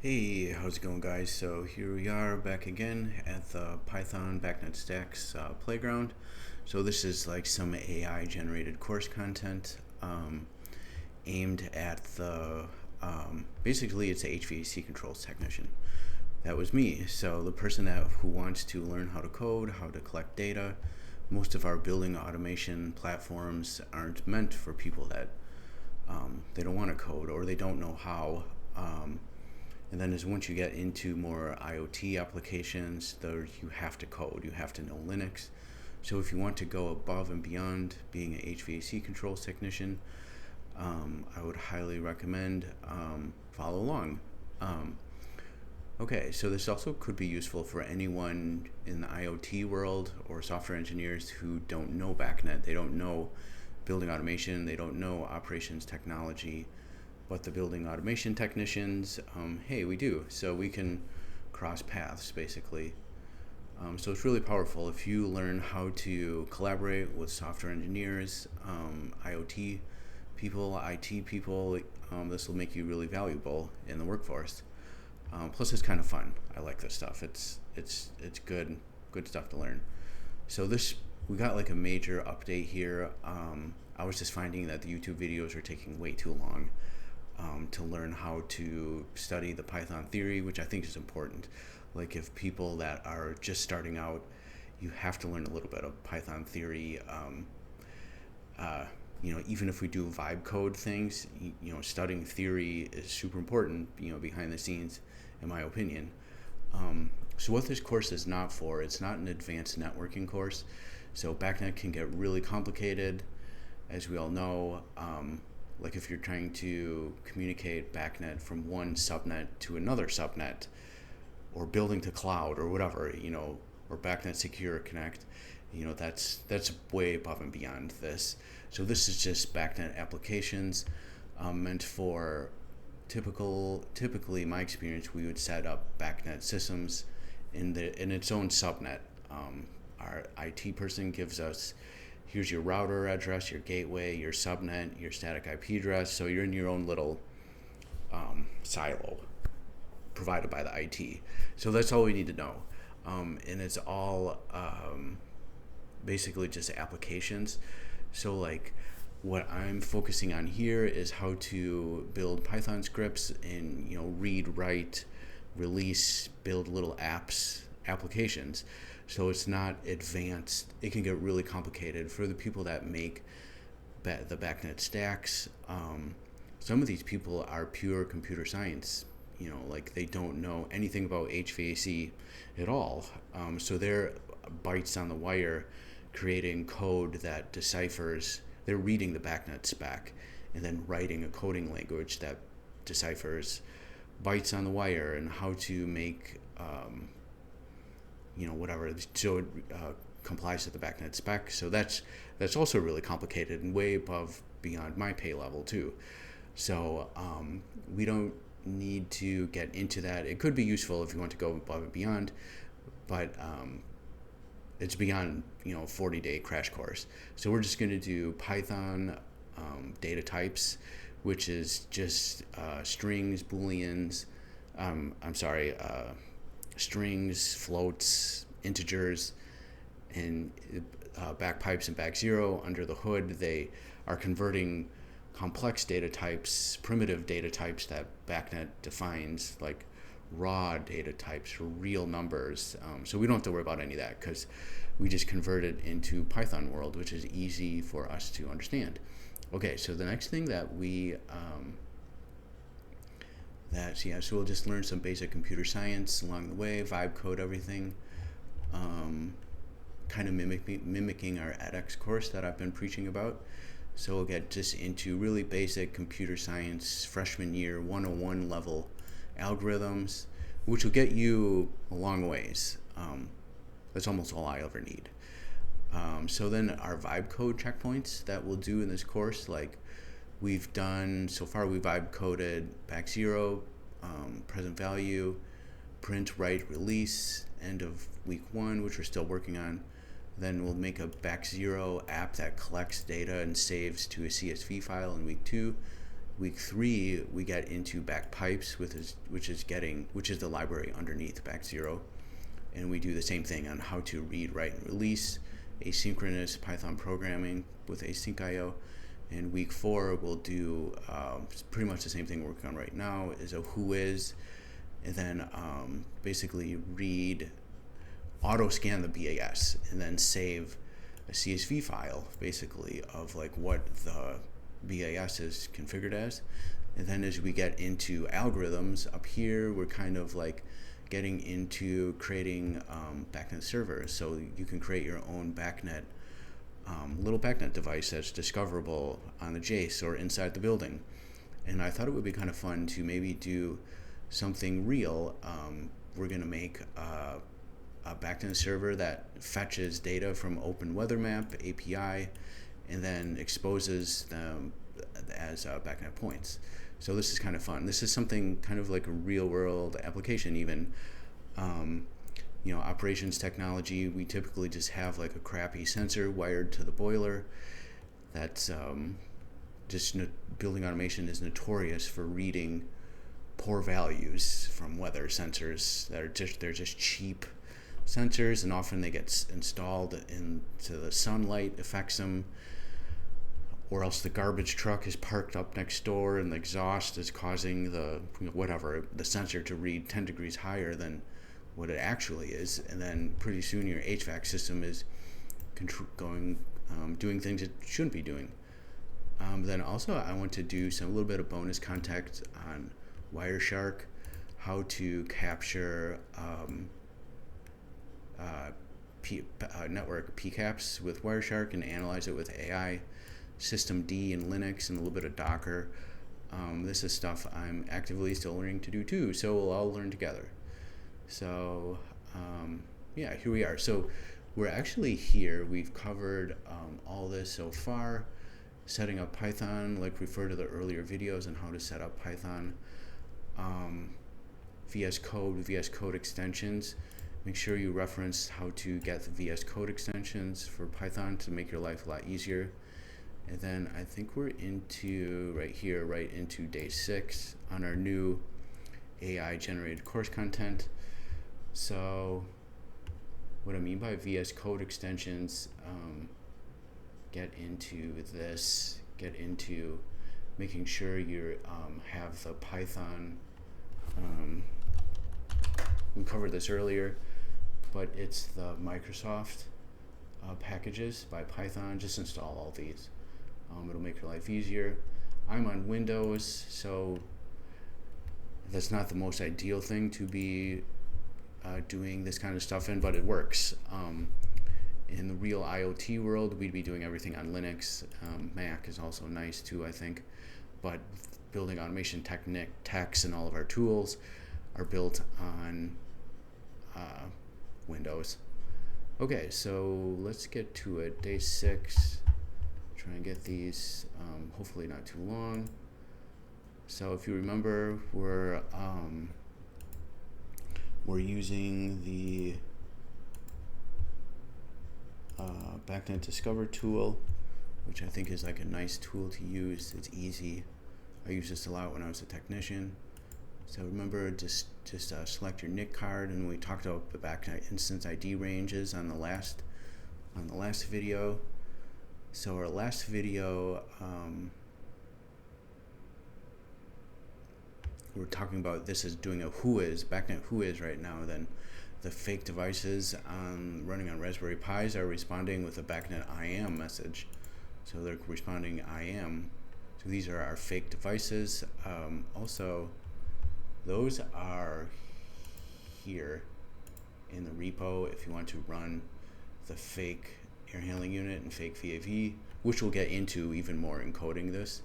Hey, how's it going, guys? So here we are back again at the Python BACnet Stacks playground. So this is like some AI generated course content aimed at the basically it's a HVAC controls technician. That was me. So the person who wants to learn how to code, how to collect data. Most of our building automation platforms aren't meant for people that they don't want to code or they don't know how. And then once you get into more IoT applications, you have to code, you have to know Linux. So if you want to go above and beyond being an HVAC controls technician, I would highly recommend follow along. Okay, so this also could be useful for anyone in the IoT world or software engineers who don't know BACnet. They don't know building automation, they don't know operations technology, but the building automation technicians, hey, we do. So we can cross paths, basically. So it's really powerful if you learn how to collaborate with software engineers, IoT people, IT people. This will make you really valuable in the workforce. Plus, it's kind of fun. I like this stuff. It's good stuff to learn. So we got like a major update here. I was just finding that the YouTube videos are taking way too long to learn how to study the Python theory, which I think is important. Like if people that are just starting out, you have to learn a little bit of Python theory. Even if we do vibe code things, studying theory is super important, behind the scenes, in my opinion. So what this course is not for, it's not an advanced networking course. So BACnet can get really complicated, as we all know. Like if you're trying to communicate BACnet from one subnet to another subnet, or building to cloud, or whatever, or BACnet Secure Connect, that's way above and beyond this. So this is just BACnet applications meant for typically, my experience, we would set up BACnet systems in its own subnet. Our IT person gives us, here's your router address, your gateway, your subnet, your static IP address. So you're in your own little silo provided by the IT. So that's all we need to know. And it's all basically just applications. So like what I'm focusing on here is how to build Python scripts and read, write, release, build little applications. So it's not advanced. It can get really complicated for the people that make the BACnet stacks. Some of these people are pure computer science. Like they don't know anything about HVAC at all. So they're bytes on the wire creating code that deciphers. They're reading the BACnet spec and then writing a coding language that deciphers bytes on the wire and how to make whatever, so it complies with the BACnet spec. So that's also really complicated and way above beyond my pay level too. So we don't need to get into that. It could be useful if you want to go above and beyond, but it's beyond 40-day crash course. So we're just going to do Python data types, which is just strings, booleans. Strings, floats, integers, and BAC pipes and BAC0. Under the hood, they are converting complex data types, primitive data types that BACnet defines, like raw data types or real numbers. So we don't have to worry about any of that because we just convert it into Python world, which is easy for us to understand. Okay, so the next thing that so we'll just learn some basic computer science along the way, vibe code everything, kind of mimicking our edX course that I've been preaching about. So we'll get just into really basic computer science freshman year 101 level algorithms, which will get you a long ways. That's almost all I ever need. So then our vibe code checkpoints that we'll do in this course, like we've done so far, we vibe coded BAC0, present value, print, write, release, end of week 1, which we're still working on. Then we'll make a BAC0 app that collects data and saves to a CSV file in week 2. Week 3, we get into BAC pipes, which is the library underneath BAC0, and we do the same thing on how to read, write, and release, asynchronous Python programming with async IO. And week 4, we'll do pretty much the same thing we're working on right now, is a whois, and then basically auto scan the BAS, and then save a CSV file, basically, of like what the BAS is configured as. And then as we get into algorithms up here, we're kind of like getting into creating BACnet servers. So you can create your own BACnet, little BACnet device that's discoverable on the Jace or inside the building. And I thought it would be kind of fun to maybe do something real. We're going to make a BACnet server that fetches data from Open Weather Map API and then exposes them as BACnet points. So this is kind of fun. This is something kind of like a real-world application even. Operations technology, we typically just have like a crappy sensor wired to the boiler. That's building automation is notorious for reading poor values from weather sensors that they're just cheap sensors, and often they get installed into the sunlight, affects them, or else the garbage truck is parked up next door and the exhaust is causing the sensor to read 10 degrees higher than what it actually is, and then pretty soon your HVAC system is doing things it shouldn't be doing. Then also I want to do a little bit of bonus content on Wireshark, how to capture network PCAPs with Wireshark and analyze it with AI, systemd and Linux, and a little bit of Docker. This is stuff I'm actively still learning to do too, so we'll all learn together. So here we are. So we're actually here. We've covered all this so far. Setting up Python, like refer to the earlier videos on how to set up Python. VS Code extensions. Make sure you reference how to get the VS Code extensions for Python to make your life a lot easier. And then I think we're into right into day 6 on our new AI generated course content. So what I mean by VS Code extensions, get into making sure you have the Python. We covered this earlier, but it's the Microsoft packages by Python. Just install all these. It'll make your life easier. I'm on Windows, so that's not the most ideal thing to be doing this kind of stuff in, but it works. In the real IoT world, we'd be doing everything on Linux. Mac is also nice too, I think, but building automation techs and all of our tools are built on Windows. Okay, so let's get to it. Day 6. Try and get these hopefully not too long. So if you remember, we're using the BACnet Discover tool, which I think is like a nice tool to use. It's easy. I used this a lot when I was a technician. So remember, just select your NIC card, and we talked about the BACnet instance ID ranges on the last video. So our last video, we're talking about this is doing a whois, BACnet whois right now. Then the fake devices running on Raspberry Pis are responding with a BACnet IAM message. So they're responding IAM. So these are our fake devices. Also, those are here in the repo if you want to run the fake air handling unit and fake VAV, which we'll get into even more in coding this.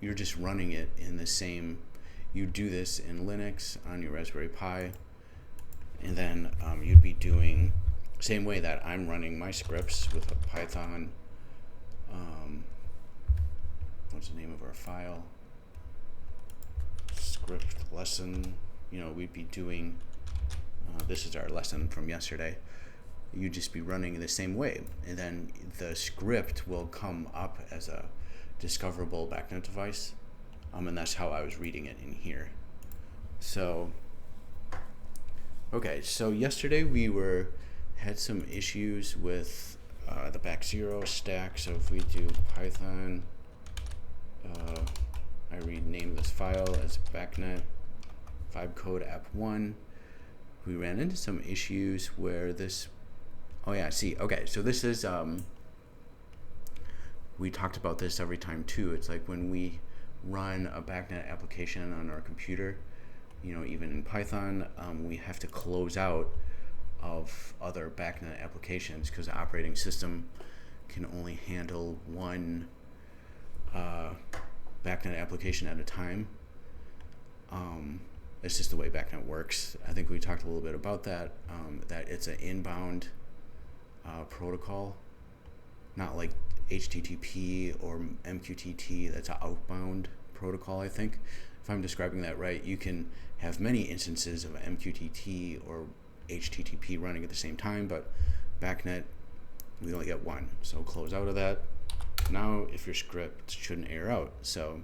You're just running it in the same, you do this in Linux on your Raspberry Pi, and then you'd be doing same way that I'm running my scripts with a Python. What's the name of our file? Script lesson. We'd be doing, this is our lesson from yesterday. You'd just be running the same way, and then the script will come up as a discoverable BACnet device, and that's how I was reading it in here. So, okay, so yesterday we had some issues with the BAC0 stack. So if we do Python, I rename this file as BACnet vibecode app1. We ran into some issues where this, oh yeah, see, okay, so this is, we talked about this every time too. It's like when we run a BACnet application on our computer, you know, even in Python, we have to close out of other BACnet applications because the operating system can only handle one BACnet application at a time. It's just the way BACnet works. I think we talked a little bit about that, that it's an inbound protocol, not like HTTP or MQTT. That's an outbound protocol, I think. If I'm describing that right, you can have many instances of MQTT or HTTP running at the same time, but BACnet, we only get one. So close out of that. Now, if your script shouldn't error out. So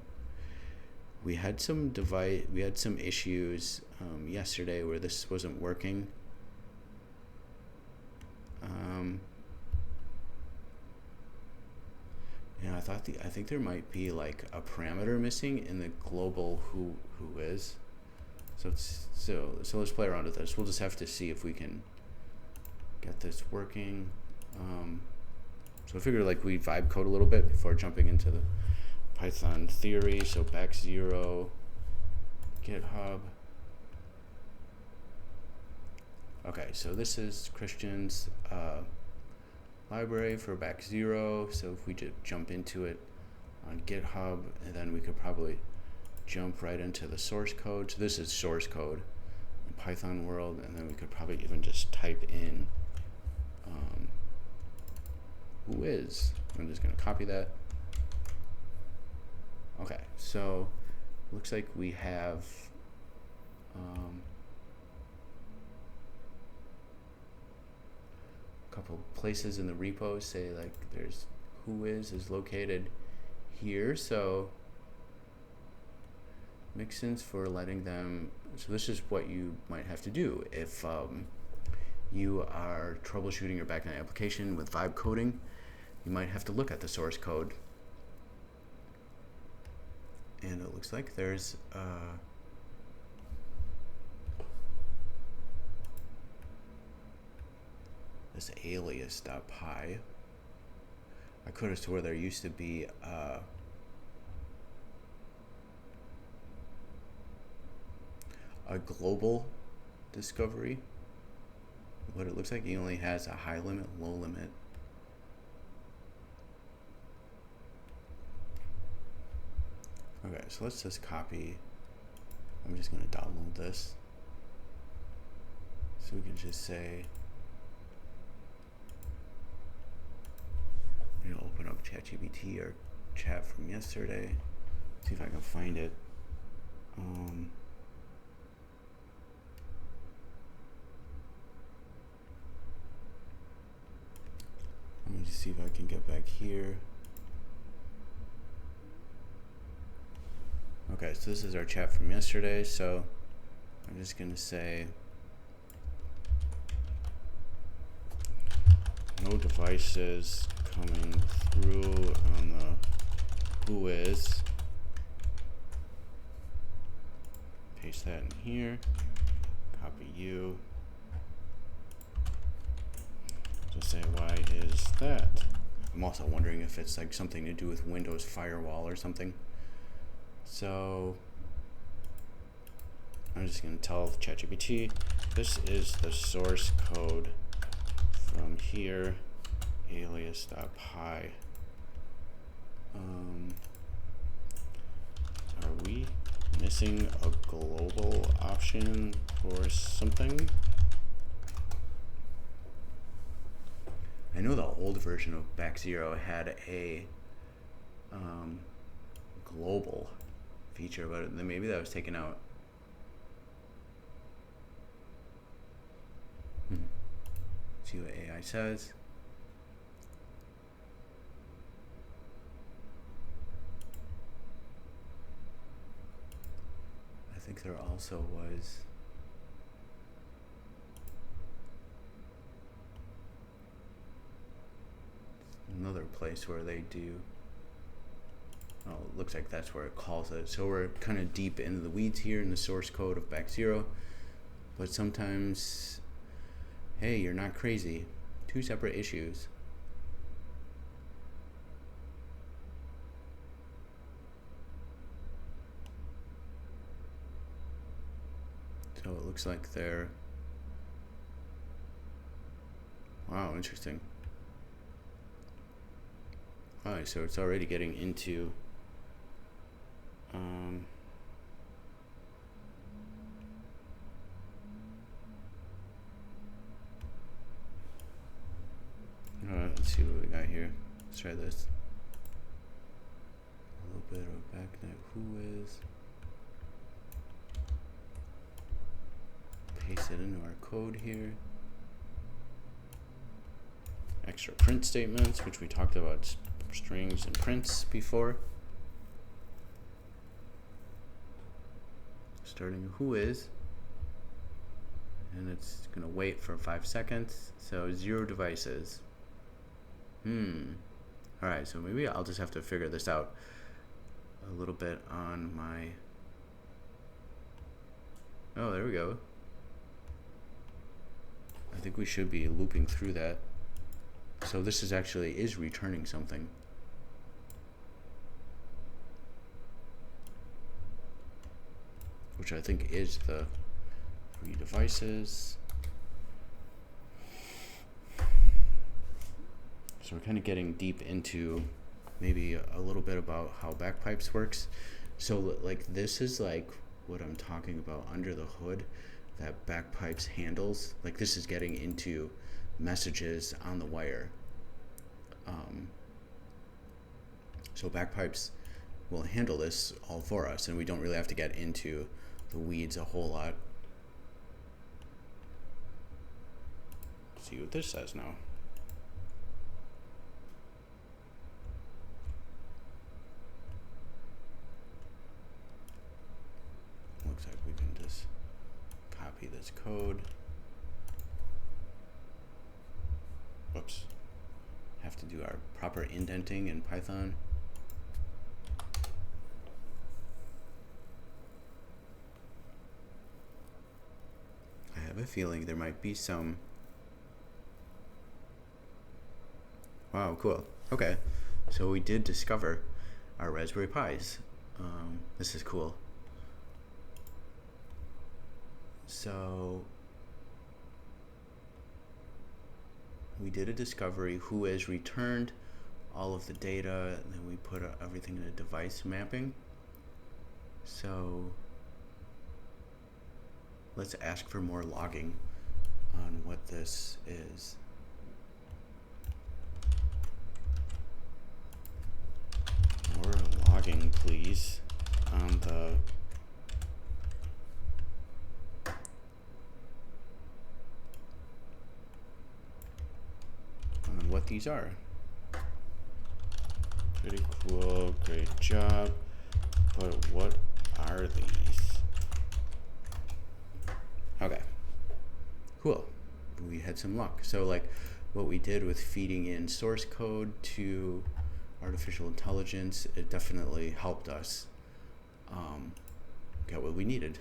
we had some issues yesterday where this wasn't working. You know, I think there might be like a parameter missing in the global who is. So let's play around with this. We'll just have to see if we can get this working. So I figured like we vibe code a little bit before jumping into the Python theory. So BAC0, GitHub. Okay, so this is Christian's library for BAC0. So if we just jump into it on GitHub, and then we could probably jump right into the source code. So this is source code in Python world, and then we could probably even just type in who is. I'm just going to copy that. Okay, so looks like we have a couple places in the repos say like there's who is located here. So makes sense for letting them. So this is what you might have to do if you are troubleshooting your BACnet application with vibe coding. You might have to look at the source code, and it looks like there's this alias.py. I could have swore there used to be a global discovery, but it looks like he only has a high limit, low limit. Okay, so let's just copy. I'm just going to download this. So we can just say, you know, open up ChatGPT or chat from yesterday. See if I can find it. Let me just see if I can get back here. Okay, so this is our chat from yesterday. So I'm just going to say no devices coming through on the who is. Paste that in here. Copy you. Just say why is that? I'm also wondering if it's like something to do with Windows firewall or something. So I'm just going to tell ChatGPT, this is the source code from here, alias.py. Are we missing a global option for something? I know the old version of BAC0 had a global feature, but then maybe that was taken out. See what AI says. think there also was another place where they do, oh, it looks like that's where it calls it. So we're kind of deep into the weeds here in the source code of BAC0, but sometimes, hey, you're not crazy. Two separate issues. So it looks like they're, wow, interesting. Alright, so it's already getting into alright, let's see what we got here. Let's try this. A little bit of BACnet who is. Paste it into our code here. Extra print statements, which we talked about strings and prints before. Starting who is, and it's gonna wait for 5 seconds. So 0 devices. All right, so maybe I'll just have to figure this out a little bit on my. Oh, there we go. I think we should be looping through that. So this is actually returning something. Which I think is the 3 devices. So we're kind of getting deep into maybe a little bit about how backpipes works. So like this is like what I'm talking about under the hood that backpipes handles. Like this is getting into messages on the wire. So backpipes will handle this all for us, and we don't really have to get into the weeds a whole lot. Let's see what this says now. Looks like we can just copy this code. Whoops. Have to do our proper indenting in Python. I have a feeling there might be some. Wow, cool. Okay, so we did discover our Raspberry Pis. This is cool. So we did a discovery. Who has returned all of the data, and then we put everything in a device mapping. So let's ask for more logging on what this is. More logging, please, on the what these are. Pretty cool, great job, but what are these? Okay, cool. We had some luck. So like what we did with feeding in source code to artificial intelligence, it definitely helped us get what we needed.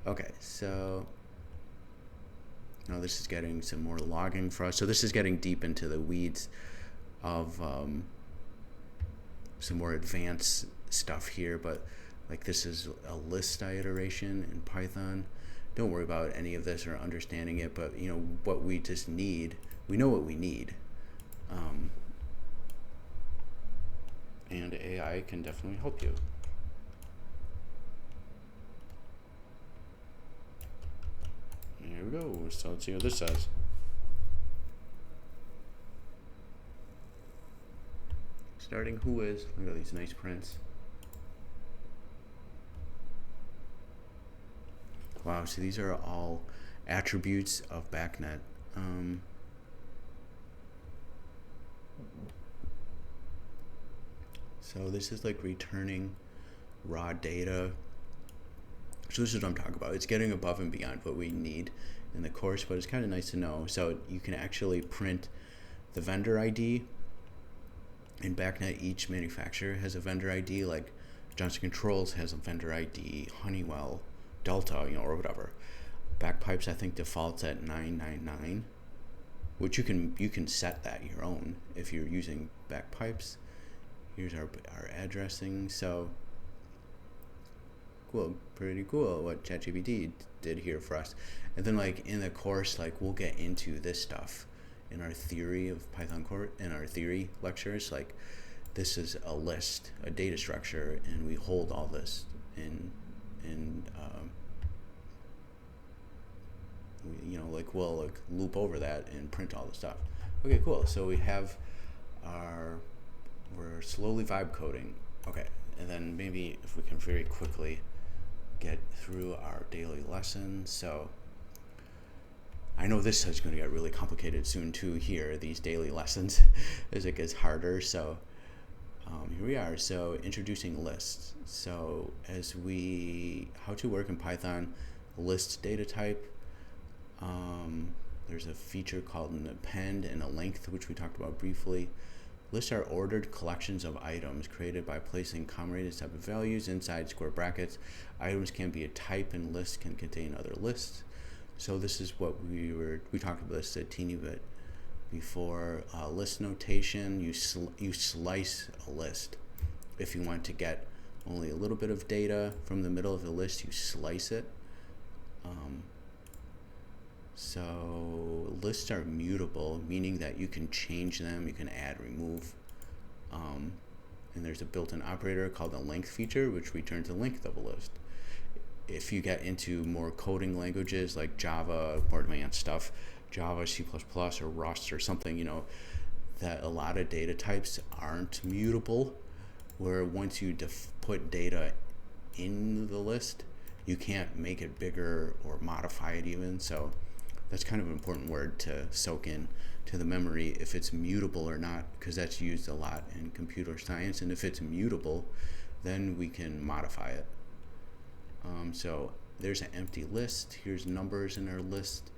Okay, so now this is getting some more logging for us. So this is getting deep into the weeds of some more advanced stuff here, but like this is a list iteration in Python. Don't worry about any of this or understanding it, but you know what we just need. We know what we need. And AI can definitely help you. Here we go. So let's see what this says. Starting who is. Look at these nice prints. Wow, so these are all attributes of BACnet. So this is like returning raw data So this is what I'm talking about. It's getting above and beyond what we need in the course, but it's kind of nice to know. So you can actually print the vendor ID. In BACnet, each manufacturer has a vendor ID, like Johnson Controls has a vendor ID, Honeywell, Delta, or whatever. Backpipes, I think, defaults at 999, which you can set that your own if you're using backpipes. Here's our addressing. So cool, pretty cool what ChatGPT did here for us. And then like in the course, like we'll get into this stuff in our theory of Python core, in our theory lectures. Like this is a list, a data structure, and we hold all this in we'll like loop over that and print all the stuff. Okay, cool. So we have we're slowly vibe coding. Okay, and then maybe if we can very quickly get through our daily lessons. So I know this is going to get really complicated soon too here, these daily lessons, as it gets harder. So here we are. So introducing lists. So how to work in Python, list data type. There's a feature called an append and a length, which we talked about briefly. Lists are ordered collections of items created by placing comma-rated type of values inside square brackets. Items can be a type, and lists can contain other lists. So this is what we talked about this a teeny bit before. List notation, you slice a list. If you want to get only a little bit of data from the middle of the list, you slice it. So lists are mutable, meaning that you can change them, you can add, remove, and there's a built-in operator called the length feature, which returns the length of a list. If you get into more coding languages like Java, more advanced stuff, Java, C++, or Rust or something, that a lot of data types aren't mutable, where once you put data in the list, you can't make it bigger or modify it even. So that's kind of an important word to soak in to the memory, if it's mutable or not, because that's used a lot in computer science. And if it's mutable, then we can modify it. So there's an empty list. Here's numbers in our list.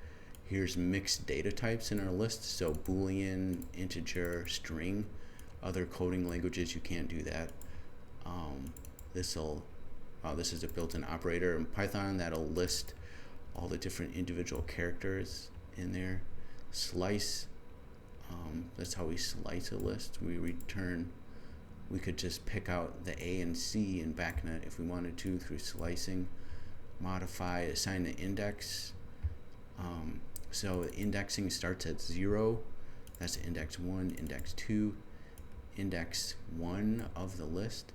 Here's mixed data types in our list. So Boolean, integer, string. Other coding languages, you can't do that. This is a built-in operator in Python that'll list all the different individual characters in there. Slice, that's how we slice a list. We could just pick out the A and C in BACnet if we wanted to through slicing. Modify, assign the index. So indexing starts at 0. That's index 1, index 2. Index 1 of the list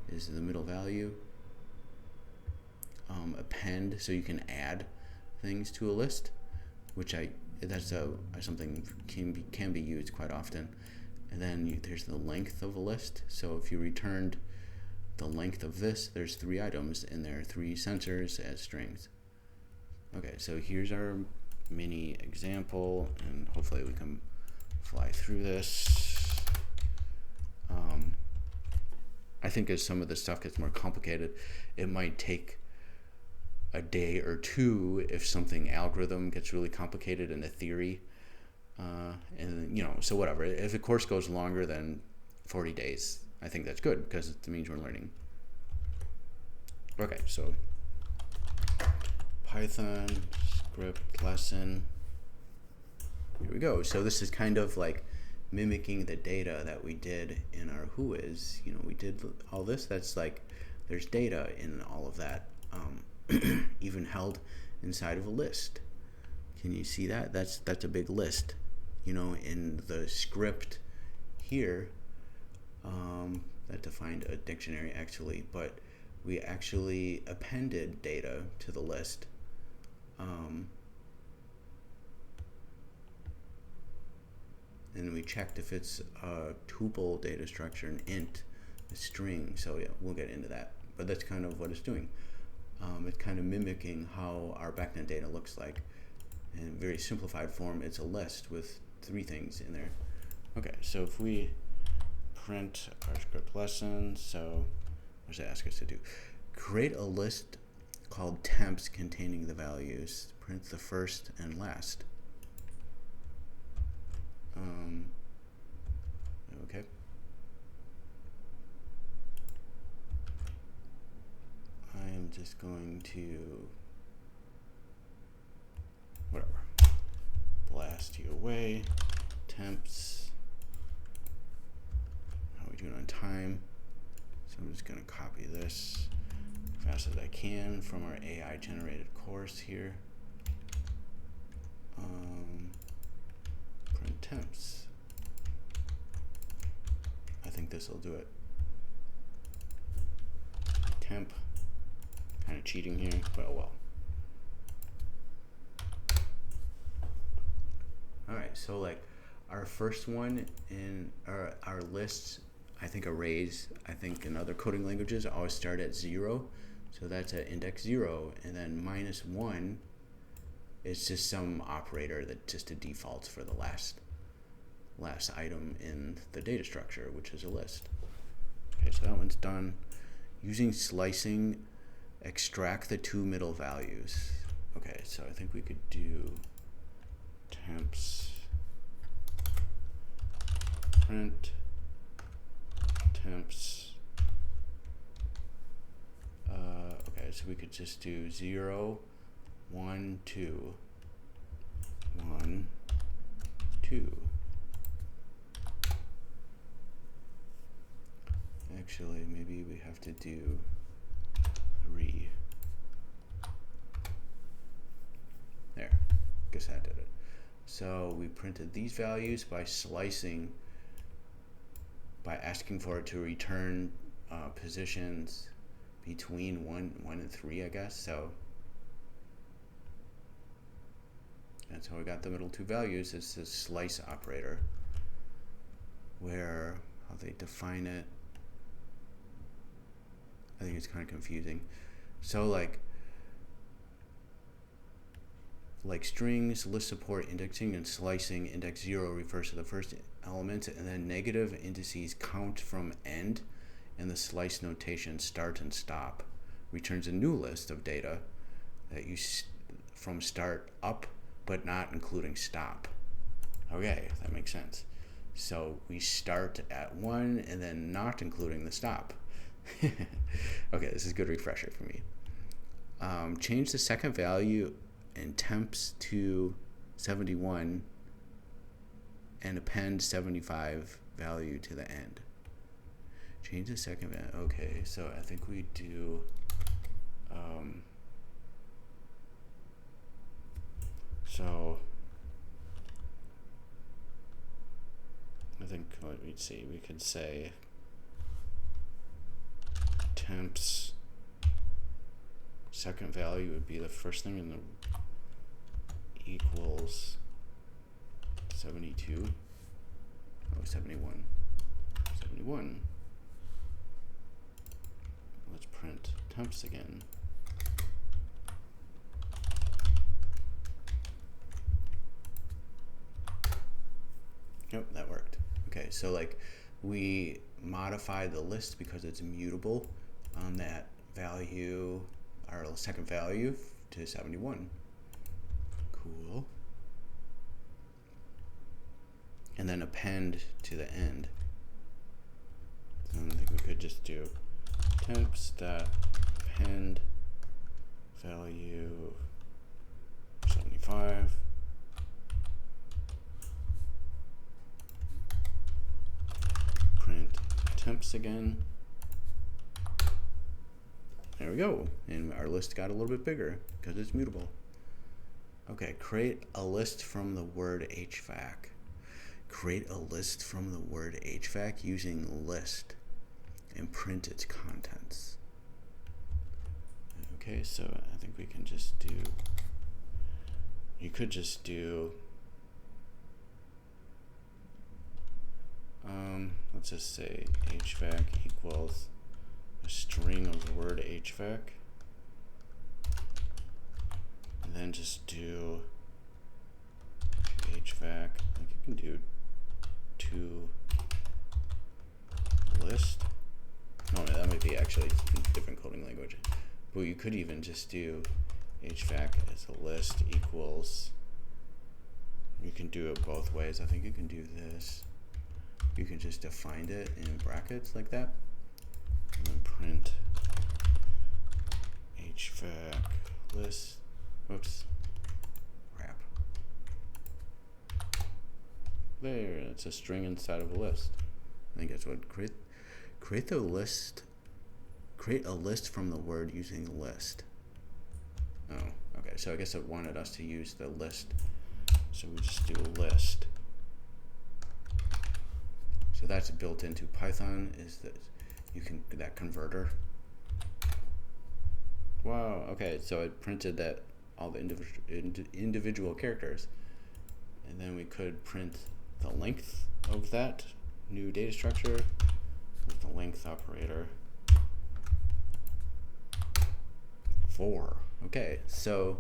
is the middle value. Append, so you can add things to a list, which that's something can be used quite often. And then there's the length of a list. So if you returned the length of this, there's 3 items in there, 3 sensors as strings. Okay, so here's our mini example, and hopefully we can fly through this. I think as some of the stuff gets more complicated, it might take a day or two if something algorithm gets really complicated in a theory. So whatever. If the course goes longer than 40 days, I think that's good because it means we're learning. Okay, so Python script lesson. Here we go. So this is kind of like mimicking the data that we did in our whois. We did all this. That's like there's data in all of that, even held inside of a list. Can you see that? That's a big list. In the script here, that defined a dictionary actually, but we actually appended data to the list. And we checked if it's a tuple data structure, an int, a string. So yeah, we'll get into that. But that's kind of what it's doing. It's kind of mimicking how our BACnet data looks like. In very simplified form, it's a list with 3 things in there. Okay, so if we print our script lesson, so what does it ask us to do? Create a list called temps containing the values. Print the first and last. Okay. I am just going to, whatever, blast you away. Temps. How are we doing on time? So I'm just going to copy this as fast as I can from our AI generated course here. Print temps. I think this will do it. Temp. Kind of cheating here, but oh well. Alright, so like our first one in our lists, I think arrays, I think in other coding languages always start at 0. So that's at index 0, and then -1 is just some operator that just a default for the last item in the data structure, which is a list. Okay, so that one's done. Using slicing, extract the 2 middle values. Okay, so I think we could do temps print temps. Okay, so we could just do 0, 1, 2, 1, 2. Actually, maybe we have to do 3. There, guess that did it. So we printed these values by slicing, by asking for it to return positions between 1 and 3, I guess. So that's how we got the middle 2 values. It's this slice operator, where how they define it, I think it's kind of confusing. So like strings, list support indexing, and slicing, index 0 refers to the first element, and then negative indices count from end, and the slice notation start and stop returns a new list of data that you from start up, but not including stop. Okay, that makes sense. So we start at 1 and then not including the stop. Okay, this is a good refresher for me. Change the second value in temps to 71 and append 75 value to the end. Change the second value. Okay, so I think we do so I think what we'd see, we could say temps second value would be the first thing in the equals 72. Oh, 71. 71. Let's print temps again. Yep, that worked. Okay, so like we modify the list because it's mutable on that value, our second value, to 71. Cool. And then append to the end. So I think we could just do temps.append value 75. Print temps again. There we go, and our list got a little bit bigger because it's mutable. Okay, create a list from the word HVAC. Create a list from the word HVAC using list and print its contents. Okay, so I think we can just do, you could just do, let's just say HVAC equals a string of the word HVAC, and then just do HVAC, like you can do to list. Oh, that might be actually a different coding language. But you could even just do HVAC as a list equals, you can do it both ways. I think you can do this. You can just define it in brackets like that. And then print HVAC list. Whoops. Crap. There, it's a string inside of a list. I think that's what create the list. Create a list from the word using list. Oh, okay. So I guess it wanted us to use the list. So we just do list. So that's built into Python, is that you can, that converter. Wow, okay, so it printed that all the individual characters. And then we could print the length of that new data structure with the length operator. 4. Okay, so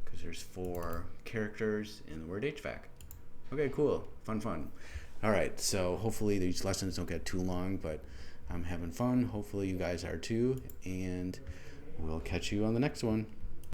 because there's 4 characters in the word HVAC. Okay, cool, fun. All right, so hopefully these lessons don't get too long, but I'm having fun. Hopefully you guys are too, and we'll catch you on the next one.